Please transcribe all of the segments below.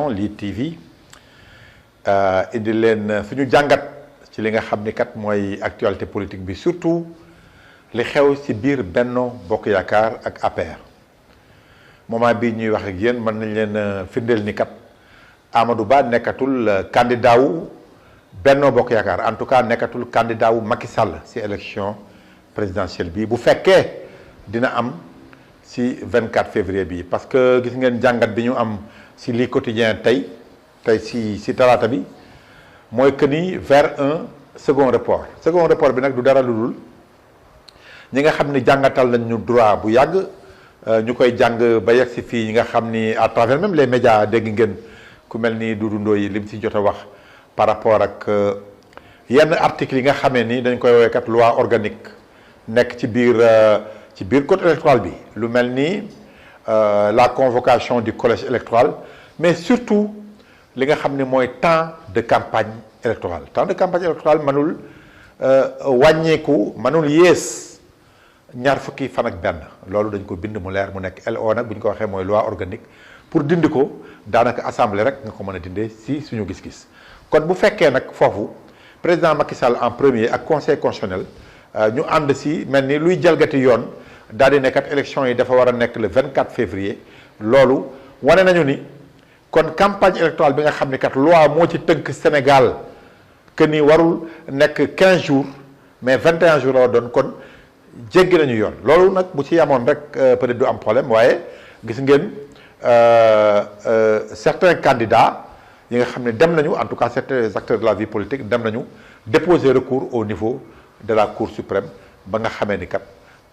Lii TV indi leen suñu jàngat ci li nga xam ni kat mooy actualité politique bi surtout li xew ci biir Benno Bokk Yaakaar ak APR moment bii ñuy wax ak yéen mën nañ leen firndeel ni kat Amadou Ba nekkatul candidat wu Benno Bokk Yaakaar en tout cas nekkatul candidat wu Macky Sall ci élection présidentielle bi bu fekkee dina am ci 24 février bi parce que gis ngeen jàngat bi ñu am ci lii quotidien tey ci talaata bi mooy que ni vers un second report bi nag du dara lu dul ñi nga xam ni jàngatal nañ ñu droit bu yàgg ñu koy jàng ba yegg si fii ñi nga xam ni à travers même les médias dégg ngeen ku mel ni Doudou Ndoye li mu si jot a wax par rapport ak yenn articles yi nga xamee ni dañ koy woowee kat loi organique nekk ci biir code électoral bi lu mel ni la convocation du collège électoral mais surtout li nga xam ne mooy temps de campagne électorale mënul wàññeeku mënul yées ñaar fukki fan ak benn loolu dañ ko bind mu leer mu nekk LO nag bu ñu ko waxee mooy loi organique pour dindi ko daanaka assemblée rek nga ko mën a dindee si suñu gis-gis kon bu fekkee nag foofu président Macky Sall en premier ak conseil constitutionnel ñu ànd si mel ni luy jalgati yoon daal di nekkat élection yi dafa war a nekk le 24 février loolu wane nañu ni kon campagne électorale bi nga xam ni kat loi moo ci tënk Sénégal que ni warul nekk 15 jours mais 21 jours la war doon kon jéggi nañu yoon loolu nag bu ci yamoon rek peut-être du am problème waaye gis ngeen certains candidats yi nga xam ne dem nañu en tout cas certains acteurs de la vie politique dem nañu déposer recours au niveau de la Cour suprême ba nga xamee ni kat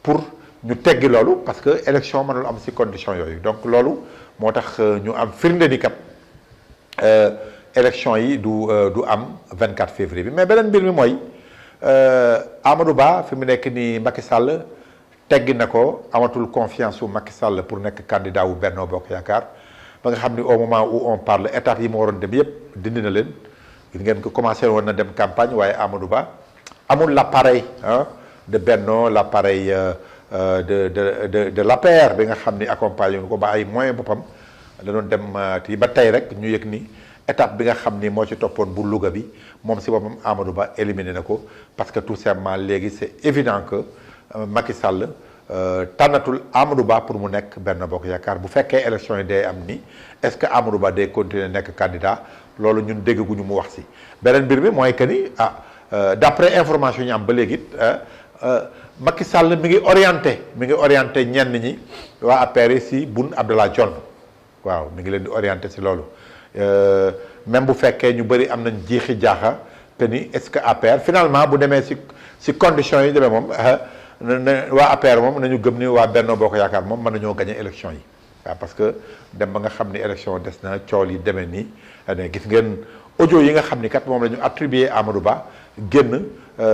pour ñu teggi loolu parce que élection mënul am ci condition yooyu donc loolu moo tax ñu am firnde ni kat élection yi du am 24 février bi mais beneen mbir mi mooy Amadou Ba fi mu nekk nii Macky Sall teggi na ko amatul confiance su Macky Sall pour nekk candidat wu Benno Bokk Yaakaar ba nga xam ni au moment où on parle étapes yi mu waroon dem yépp dindi na leen gis ngeen ko commencé woon na dem campagne waaye Amadou Ba amul l'appareil de Benno l'appareil de l'APR bi nga xam ni accompagné ko ba ay moyens boppam da doon dem ti ba tey rek ñu yëg ni étape bi nga xam ni moo ci toppoon bu Louga bi moom si boppam Amadou Ba éliminé na ko parce que tout simplement léegi c'est évident que Macky Sall tànnatul Amadou Ba pour mu nekk Benno Bokk Yaakaar bu fekkee élection yi day am ni est-ce que Amadou Ba day continuer nekk candidat loolu ñun dégguñu mu wax si beneen mbir bi mooy que ni d'après information yi ñu am ba léegi Macky Sall mi ngi orienté ñenn ñi waa APR si Boun Abdallah Dionne waaw mi ngi leen di orienté si loolu même bu fekkee ñu bëri am nañ jiixi jaaxa que ni est-ce que APR finalement bu demee si conditions yi demee moom waa APR moom nañu gëm ni waa Benno Bokk Yaakaar moom mën nañoo gagné élection yi waaw parce que dem ba nga xam ni élection des na coow yi demee nii gis ngeen audio yi nga xam ni kat moom la ñu attribué Amadou Ba génn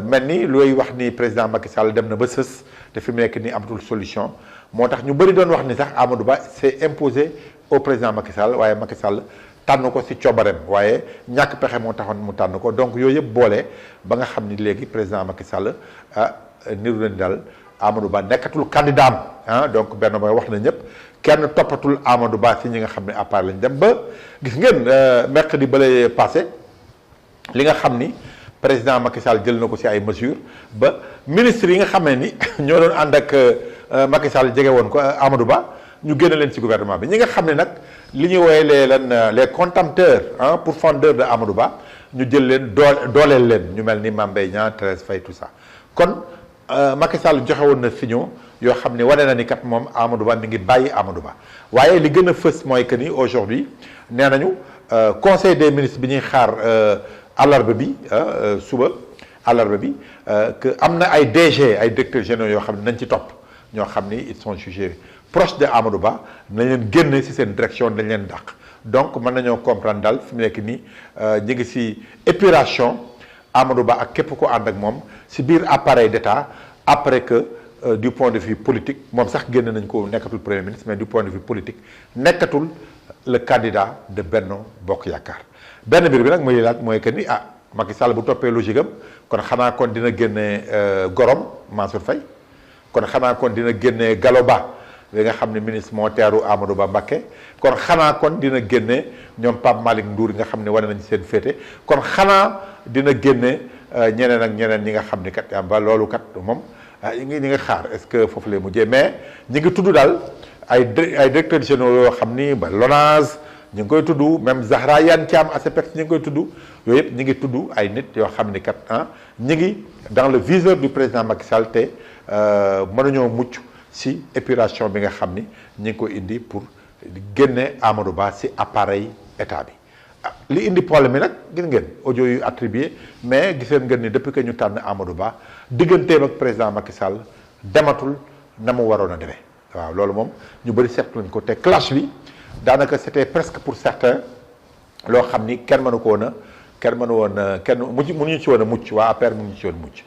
mel ni looy wax ni président Macky Sall dem na ba sës te fi mu nekk nii amatul solution moo tax ñu bëri doon wax ni sax Amadou Ba s'est imposé au président Macky Sall waaye Macky Sall tànn ko ci coobareem waaye ñàkk pexe moo taxoon mu tànn ko donc yooyu yëpp boole ba nga xam ni léegi président Macky Sall niru leen daal Amadou Ba nekkatul candidat am donc benn mooy wax na ñëpp kenn toppatul Amadou Ba ci ñi nga xam ne à part lañ dem ba gis ngeen mercredi bële passé li nga xam ni président Macky Sall jël na ko ci ay mesures ba ministre yi nga xam ne ni ñoo doon ànd ak Macky Sall jege woon ko Amadou Ba ñu génne leen ci gouvernement bi ñi nga xam ne nag li ñuy woowee les contempteurs pourfendeurs de Amadou Ba ñu jël leen dooleel leen ñu mel ni Mame Mbaye Niang Thérèse Faye tout ça kon Macky Sall joxe woon na signaux yoo xam ne wane na ni kat moom Amadou Ba mi ngi bàyyi Amadou Ba waaye li gën a fës mooy que ni aujourd'hui nee nañu conseil des ministres bi ñuy xaar àllarba bi suba àllarba bi que am na ay DG ay directeurs généraux yoo xam ne nañ ci topp ñoo xam ni ils sont jugés proches de Amadou Ba nañ leen génne ci seen direction dañ leen dàq donc mën nañoo comprendre daal fi mu nekk nii ñu ngi ci épuration Amadou Ba ak képp ko ànd ak moom ci biir appareil d'État après que du point de vue politique moom sax génn nañ ko nekkatul premier ministre mais du point de vue politique nekkatul le candidat de Benno Bokk Yaakaar benn mbir bi nag muy laaj mooy que ni Macky Sall bu toppee logique am kon xanaa kon dina génne gorom Mansour Faye kon xanaa kon dina génne Gallo Ba bi nga xam ne ministre moo teeru Amadou Ba Mbacké kon xanaa kon dina génne ñoom Pape Malick Ndour nga xam ne wane nañ seen féete kon xanaa dina génne ñeneen ak ñeneen ñi nga xam ni kat ba loolu kat moom ñi nga xaar est-ce que foofu lay mujjee mais ñi ngi tudd daal ay directeurs généraux yoo xam ni ba LONASE ñu ngi koy tudd même Zahra Iyane Thiam ASEPEX ñu ngi koy tudd yooyu yëpp ñu ngi tudd ay nit yoo xam ni kat ñu ngi dans le viseur du président Macky Sall te mënuñoo mucc si épuration bi nga xam ni ñu ngi ko indi pour génne Amadou Ba si appareil état bi. li indi problème bi nag gis ngeen audio yu attribué mais giseen ngeen ni depuis que ñu tànn Amadou Ba digganteem ak président Macky Sall dematul na mu waroon a demee waaw loolu moom ñu bëri seetlu nañ ko te clash bi daanaka c'était presque pour certains loo xam ni kenn mënu ko woon a kenn mënuñu ci woon a mucc waa APR mënuñu ci woon a mucc